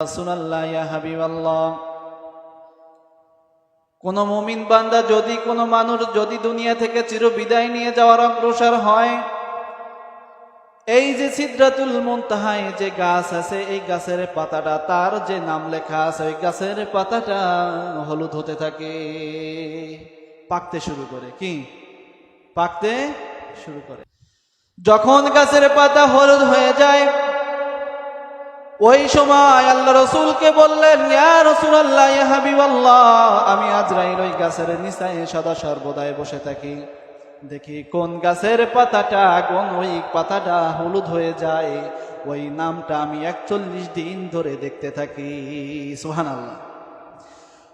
রাসূলুল্লাহ ইয়া হাবিবাল্লাহ, কোন মুমিন বান্দা যদি কোনো মানুষ যদি দুনিয়া থেকে চির বিদায় নিয়ে যাওয়ার অগ্রসর হয়, এই যে সিদরাতুল মুনতাহায় যে গাছ আছে, এই গাছের পাতাটা তার যে নাম লেখা আছে ওই গাছের পাতাটা হলুদ হতে থাকে, পাকতে শুরু করে। কি পাকতে শুরু করে? যখন গাছের পাতা হলুদ হয়ে যায়, ওই সময় আল্লাহ রসুলকে বললেন, ইয়া রাসূলুল্লাহ ইয়া হাবিবাল্লাহ, আমি আজরাইল ওই গাছের নিচায় সদা সর্বদাই বসে থাকি, দেখি কোন গাছের পাতাটা, কোন ওই পাতাটা হলুদ হয়ে যায়, ওই নামটা আমি 41 দিন ধরে দেখতে থাকি। সুবহানাল্লাহ।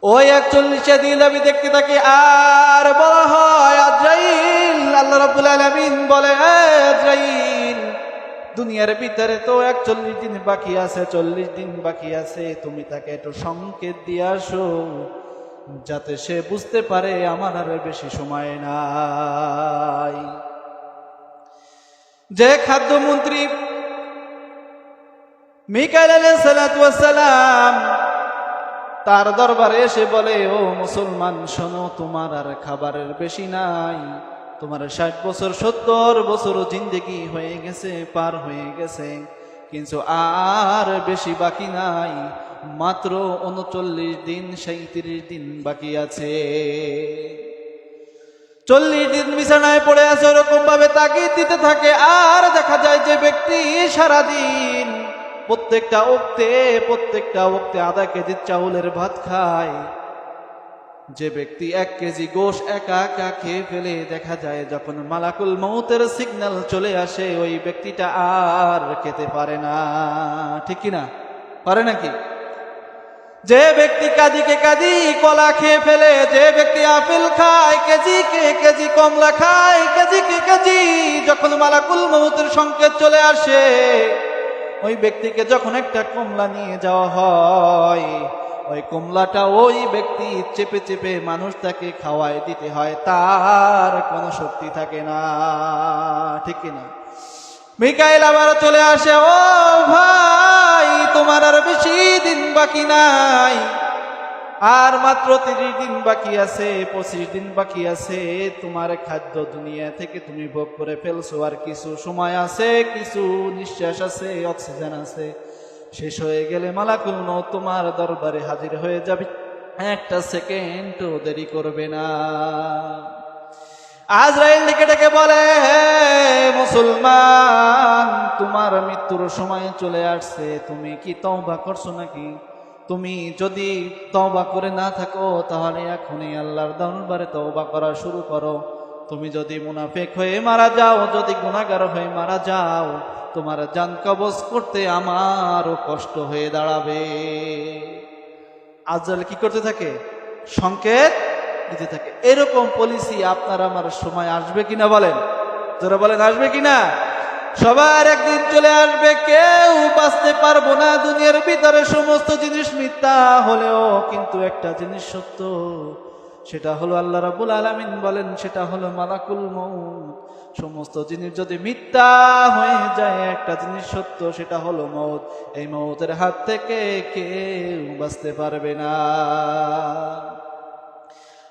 ওই 41 দিন আমি দেখতে থাকি। আর বলা হয় আজরাইল, আল্লাহ রাব্বুল আলামিন বলে, আজরাইল, দুনিয়ার ভিতরে তো 41 দিন বাকি আছে, 40 দিন বাকি আছে, তুমি তাকে একটু সংকেত দিয়ে আসো, যাতে সে বুঝতে পারে আমার আর বেশি সময় নাই। যে খাদ্যমন্ত্রী মিকাইল আলাইহিস সালাতু ওয়াস সালাম তার দরবারে এসে বলে, ও মুসলমান শোনো, তোমার আর খাবারের বেশি নাই, তোমার 60 বছর 70 বছর জিন্দেগি হয়ে গেছে, পার হয়ে গেছে, কিন্তু আর বেশি বাকি নাই, মাত্র 39 দিন 37 দিন বাকি আছে। 40 দিন বিছানায় পড়ে আছে, ওরকম ভাবে তাকিয়ে দিতে থাকে। আর দেখা যায় যে ব্যক্তি সারাদিন প্রত্যেকটা ওক্তে আধা কেজি চাউলের ভাত খায়, যে ব্যক্তি 1 কেজি গোশ একা একা খেয়ে ফেলে, দেখা যায় যখন মালাকুল মউতের সিগন্যাল চলে আসে, ওই ব্যক্তিটা আর খেতে পারে না। ঠিক কিনা? পারে নাকি? যে ব্যক্তি কাদি কলা খেয়ে ফেলে, যে ব্যক্তি আপেল খায় কেজি, কমলা খায় কেজি, যখন মালাকুল মউতের সংকেত চলে আসে, ওই ব্যক্তিকে যখন একটা কমলা নিয়ে যাওয়া হয়, ওই কমলাটা ওই ব্যক্তি চেপে চেপে মানুষ তাকে খাওয়ায় দিতে হয়, তার কোনো শক্তি থাকে না। ঠিক কিনা? মিকাইল আবার চলে আসে, ও ভাই, তোমার আর বেশি দিন বাকি নাই, আর মাত্র 30 দিন বাকি আছে, 25 দিন বাকি আছে, তোমার খাদ্য দুনিয়া থেকে তুমি ভোগ করে ফেলছো, আর কিছু সময় আছে, কিছু নিঃশ্বাস আছে, অক্সিজেন আছে, শেষ হয়ে গেলে মালাকুল মউত তোমার দরবারে হাজির হয়ে যাবে, একটা সেকেন্ডও দেরি করবে না। আজরাইল ডেকে বলে, হে মুসলমান, তোমার মৃত্যুর সময় চলে আসছে, তুমি কি তওবা করছো নাকি? তুমি যদি তওবা করে না থাকো, তাহলে এখনই আল্লাহর দরবারে তওবা করা শুরু করো। তুমি যদি মুনাফিক হয়ে মারা যাও, যদি গুনাহগার হয়ে মারা যাও, তোমার জান কবজ করতে আমারও কষ্ট হয়ে দাঁড়াবে। আজরাইল কি করতে থাকে? সংকেত দিতে থাকে। এরকম পলিসি আপনার আমার সময় আসবে কিনা বলেন? যারা বলেন আসবে কিনা? সবার একদিন চলে আসবে, কেউ বাঁচতে পারবো না। দুনিয়ার ভিতরে সমস্ত জিনিস মিথ্যা হলেও কিন্তু একটা জিনিস সত্য, সেটা হলো আল্লাহ রাব্বুল আলামিন বলেন, সেটা হলো মালাকুল মউত। সমস্ত জিনিস যদি মিথ্যা হয়ে যায়, একটা জিনিস সত্য, সেটা হলো মউত। এই মউতের হাত থেকে কেউ বাঁচতে পারবে না।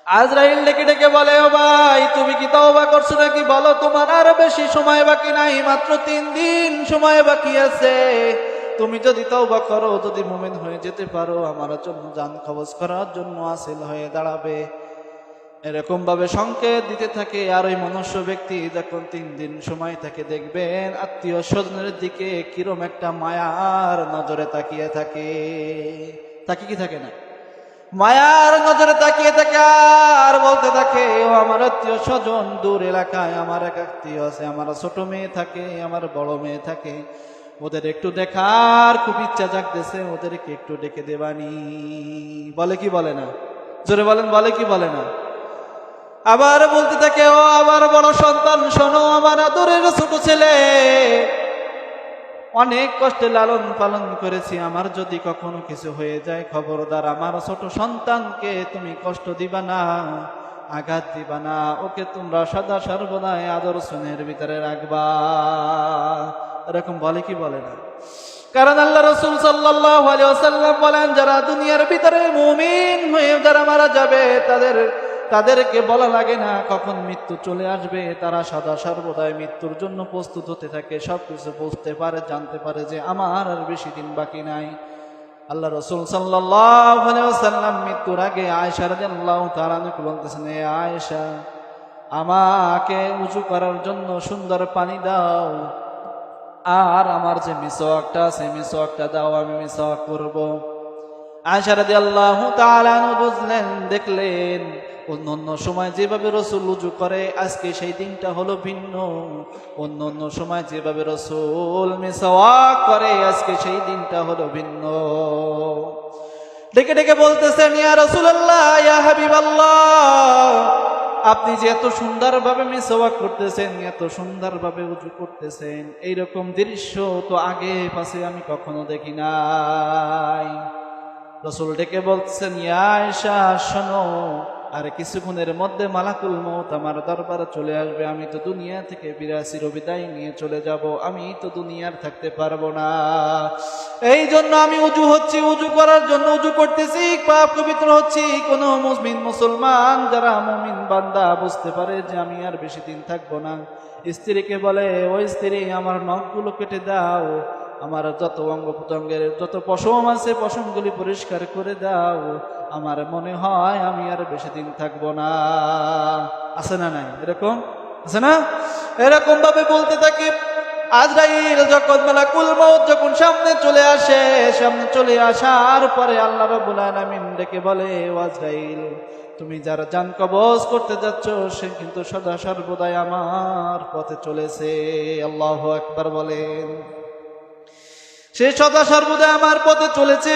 আজরাইল ডেকে বলে, ও ভাই, তুমি কি তওবা করছো নাকি? বলো, তোমার আর বেশি সময় বাকি নাই, মাত্র 3 দিন সময় বাকি আছে। তুমি যদি তওবা করো, যদি মুমিন হয়ে যেতে পারো, আমার জন্য জান কবজ করার জন্য হাসিল হয়ে দাঁড়াবে। এরকম ভাবে সংকেত দিতে থাকে। আর ওই মনুষ্য ব্যক্তি যখন 3 দিন সময় থাকে, দেখবেন আত্মীয় স্বজনের দিকে কিরম একটা মায়ার নজরে তাকিয়ে থাকে। কি থাকে না? মায়ার নজরে তাকিয়ে থাকে, আর বলতে থাকে, ও আমার আত্মীয় স্বজন দূর এলাকায়, আমার এক আত্মীয় আছে, আমার ছোট মেয়ে থাকে, আমার বড় মেয়ে থাকে, ওদের একটু দেখার খুব ইচ্ছা জাগতেছে, ওদেরকে একটু ডেকে দেবানি। বলে কি বলে না? জোরে বলেন, বলে কি বলে না? আবার বলতে থাকে, ও আমার বড় সন্তান শোনো, আমার আদরের ছোট ছেলে, অনেক কষ্টে লালন পালন করেছি, আমার যদি কখনো কিছু হয়ে যায়, খবরদার আমার ছোট সন্তানকে তুমি কষ্ট দিবা না, আঘাত দিবা না, ওকে তোমরা সদা সর্বদাই আদর স্নেহের ভিতরে রাখবা। এরকম বলে কি বলে না? কারণ আল্লাহ রাসূল সাল্লাল্লাহু আলাইহি ওয়াসাল্লাম বলেন, যারা দুনিয়ার ভিতরে মুমিন হয়ে যারা মারা যাবে তাদেরকে বলা লাগে না কখন মৃত্যু চলে আসবে। তারা সদা সর্বদাই মৃত্যুর জন্য প্রস্তুত হতে থাকে, সবকিছু বুঝতে পারে, জানতে পারে যে আমার আর বেশি দিন বাকি নাই। আল্লাহ রাসূল সাল্লাল্লাহু আলাইহি ওয়াসাল্লাম মৃত্যুর আগে আয়েশা রাদিয়াল্লাহু তাআলা আনহাকে বলতেছেন, এ আয়েশা, আমাকে উযু করার জন্য সুন্দর পানি দাও, আর আমার যে মিসওয়াকটা আছে মিসওয়াকটা দাও, আমি মিসওয়াক করব। আয়েশা রাদিয়াল্লাহু তাআলা আনহা বুঝলেন, দেখলেন অন্য সময় যেভাবে রাসূল উযু করে আজকে সেই দিনটা হলো ভিন্ন। অন্য সময় যেভাবে রাসূল মিসওয়াক করে আজকে সেই দিনটা হলো ভিন্ন। ডেকে ডেকে বলতেছেন, ইয়া রাসূলুল্লাহ, ইয়া হাবিবাল্লাহ, আপনি যে এত সুন্দরভাবে মিসওয়াক করতেছেন, এত সুন্দরভাবে উযু করতেছেন, এইরকম দৃশ্য তো আগে পাশে আমি কখনো দেখি নাই। রাসূল ডেকে বলতেছেন, ইয়া আয়েশা, শোনো, আর কিছুক্ষণের মধ্যে মালাকুল মউত আমার দরবারে চলে আসবে। আমি তো দুনিয়া থেকে চিরবিদায় নিয়ে চলে যাব, আমি তো দুনিয়ার থাকতে পারবো না। এই জন্য আমি উযু করার জন্য উযু করতেছি, পাপ পবিত্র হচ্ছি। কোন মুসলমান যারা মুমিন বান্দা বুঝতে পারে যে আমি আর বেশি দিন থাকবো না, স্ত্রীকে বলে, ওই স্ত্রী, আমার নখগুলো কেটে দাও, আমার যত অঙ্গ প্রত্যঙ্গের যত পশম আছে পশমগুলি পরিষ্কার করে দাও, আমার মনে হয় আমি আর বেশি দিন থাকবো না। আছে না নাই এরকম? আছে না? এরকম ভাবে বলতে থাকে। আজরাইল যখন মালাকুল মউত যখন সামনে চলে আসার পরে আল্লাহ রাব্বুল আলামিন ডেকে বলে, ও আজরাইল, তুমি যার জান কবজ করতে যাচ্ছ সে কিন্তু সদা সর্বদাই আমার পথে চলেছে। আল্লাহু আকবার বলেন। সে সদা সর্বদা আমার পথে চলেছে,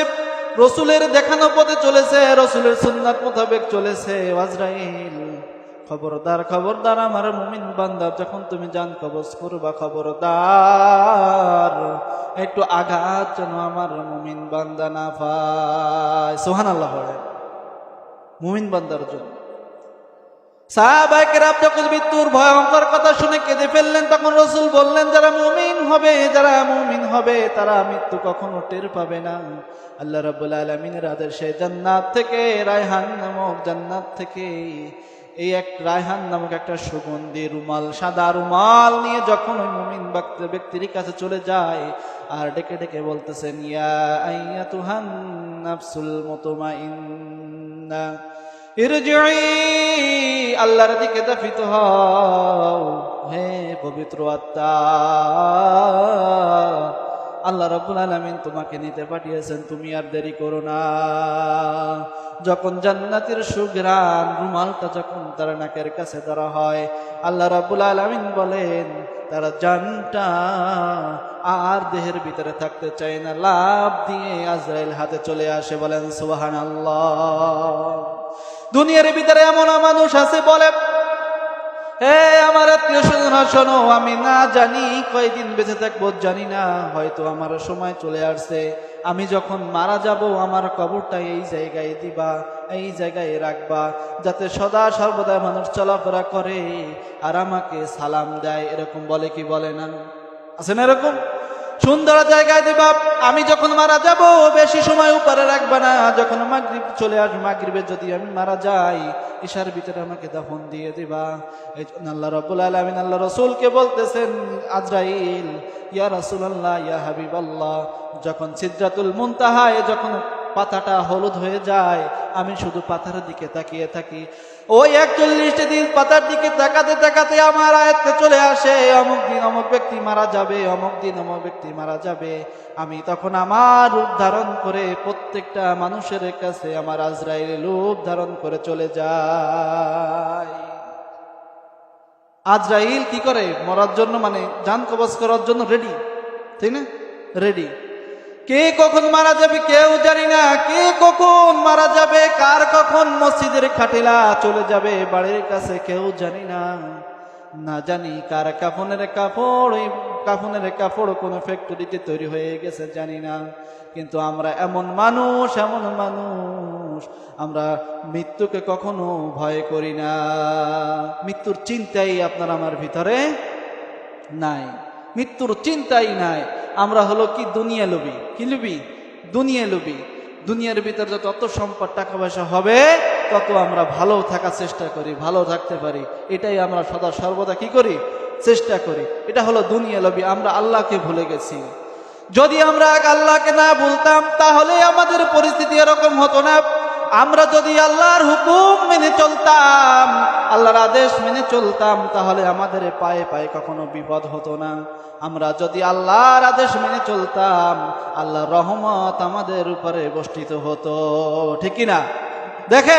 রসুলের দেখানো পথে চলেছে, রসুলের সুন্নাত মোতাবেক চলেছে। আজরাইল, খবরদার খবরদার, আমার মুমিন বান্দা যখন তুমি জান কবজ করবা, খবরদার একটু আঘাত যেন আমার মুমিন বান্দা না পায়। সুবহানাল্লাহ। মুমিন বান্দার জন্য সাহাবায়ে কেরাম যখন মৃত্যুর ভয়ঙ্কর কথা শুনে কেঁদে ফেললেন, তখন রাসূল বললেন, যারা মুমিন হবে তারা মৃত্যু কখনো টের পাবে না। আল্লাহ রাব্বুল আলামিনের আদেশে জান্নাত থেকে, রায়হান নামক জান্নাত থেকে এই এক রায়হান নামক একটা সুগন্ধি রুমাল, সাদা রুমাল নিয়ে যখন ওই মুমিন ব্যক্তির কাছে চলে যায় আর ডেকে ডেকে বলতেছেন, ইয়া আইয়াতুহান নাফসুল মুতমাইন্না ইরজিই, আল্লাহর দিকে দাফিত হও, হে পবিত্র আত্মা, আল্লাহ রাব্বুল আলামিন তোমাকে নিতে পাঠিয়েছেন, তুমি আর দেরি করো না। যখন জান্নাতের সুঘ্রাণ রুমালটা যখন তার নাকের কাছে ধরা হয়, আল্লাহ রাব্বুল আলামিন বলেন, তার জানটা আর দেহের ভিতরে থাকতে চায় না, লাফ দিয়ে আজরাইল হাতে চলে আসে। বলেন সুবহানাল্লাহ। দুনিয়ার ভিতরে এমন মানুষ আছে বলে, হে আমার আত্মীয় স্বজনরা শোনো, আমি না জানি কয়দিন বেঁচে থাকবো জানি না, হয়তো আমার সময় চলে আসছে, আমি যখন মারা যাব আমার কবরটা এই জায়গায় দিবা, এই জায়গায় রাখবা, যাতে সদা সর্বদা মানুষ চলাফেরা করে আর আমাকে সালাম দেয়। এরকম বলে কি বলে না? আছে না এরকম? সুন্দর জায়গায় দিবা, আমি যখন মারা যাব বেশি সময় উপরে রাখবা না, যখন মাগরিব চলে আসবে, মাগরিবে যদি আমি মারা যাই ইশার ভিতরে আমাকে দাফন দিয়ে দিবা। এই জন্য আল্লাহ রাব্বুল আলামিন আল্লাহ রাসূলকে বলতেছেন, আজরাইল, ইয়া রাসূলুল্লাহ, ইয়া হাবিবাল্লাহ, যখন সিদরাতুল মুনতাহায় যখন পাতাটা হলুদ হয়ে যায়, আমি শুধু পাতার দিকে তাকিয়ে থাকি। ওই 41টি দিন পাতার দিকে তাকাতে তাকাতে আমার আয়াতে চলে আসে, অমুক দিন অমুক ব্যক্তি মারা যাবে, অমুক দিন অমুক ব্যক্তি মারা যাবে। আমি তখন আমার রূপ ধারণ করে প্রত্যেকটা মানুষের কাছে আমার আজরাইল রূপ ধারণ করে চলে যায়। আজরাইল কি করে? মরার জন্য, মানে জান কবজ করার জন্য রেডি, ঠিক না? রেডি। কে কখন মারা যাবে কেউ জানি না, কে কখন মারা যাবে, কার কখন মসজিদের খাটিলা চলে যাবে বাড়ির কাছে কেউ জানি না। না জানি কার কাফনের কাপড়, ওই কাফনের কাপড় কোন ফ্যাক্টরিতে তৈরি হয়ে গেছে জানি না। কিন্তু আমরা এমন মানুষ আমরা মৃত্যুকে কখনো ভয় করি না। মৃত্যুর চিন্তাই আপনার আমার ভিতরে নাই, মৃত্যুর চিন্তাই নাই। আমরা হলো কি দুনিয়া লোভী, কি লোভী? দুনিয়া লোভী। দুনিয়ার ভিতর যত অত সম্পদ টাকা পয়সা হবে তত আমরা ভালো থাকার চেষ্টা করি, ভালো থাকতে পারি, এটাই আমরা সদা সর্বদা কি করি? চেষ্টা করি। এটা হলো দুনিয়া লোভী। আমরা আল্লাহকে ভুলে গেছি। যদি আমরা আল্লাহকে না ভুলতাম তাহলে আমাদের পরিস্থিতি এরকম হতো না। আমরা যদি আল্লাহর হুকুম মেনে চলতাম, আল্লাহর আদেশ মেনে চলতাম, তাহলে আমাদের পায়ে পায়ে কখনো বিপদ হতো না। আমরা যদি আল্লাহর আদেশ মেনে চলতাম, আল্লাহর রহমত আমাদের উপরে বর্ষিত হতো। ঠিক কিনা? দেখেন।